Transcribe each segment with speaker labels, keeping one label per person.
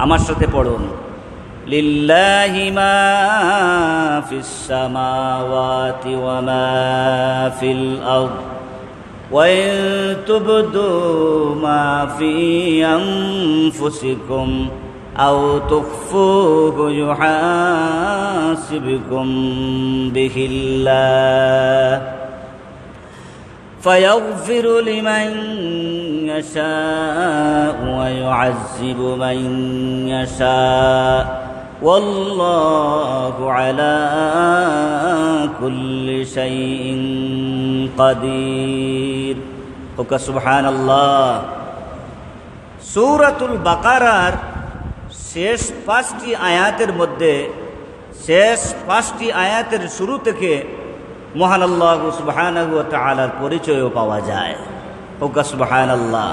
Speaker 1: আমার সাথে পড়ুন, লিল্লাহি মা ফিস সামাওয়াতি ওয়া মা ফিল আরদ ওয়া ইন তুবদু মা ফি আনফুসিকুম আও তুখফুহু ইউহাসিবকুম বিহিল্লাহ فيغفر لمن يشاء ويعذب من يشاء والله على كل شيء قدير سبحان الله সূরাতুল বাকারার শেষ 5টি আয়াতের মধ্যে শেষ 5টি আয়াতের শুরু থেকে মহান আল্লাহ সুবহানাহু ওয়া তাআলার পরিচয়ও পাওয়া যায়। ওকা সুবহানাল্লাহ।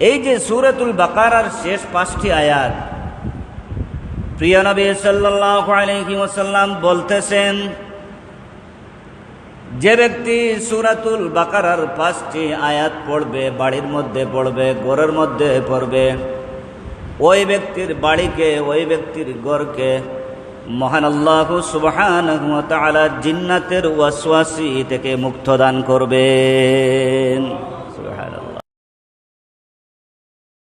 Speaker 1: এই যে সূরাতুল বাকারার শেষ 5টি আয়াত, প্রিয় নবী সাল্লাল্লাহু আলাইহি ওয়াসাল্লাম বলতেছেন, যে ব্যক্তি সূরাতুল বাকারার 5টি আয়াত পড়বে, বাড়ির মধ্যে পড়বে, ঘরের মধ্যে পড়বে, ওই ব্যক্তির বাড়িকে, ওই ব্যক্তির ঘরকে মহান আল্লাহ সুবহানাহু ওয়া তাআলা জিন্নাতের ওয়াসওয়াসি থেকে মুক্ত দান করবেন।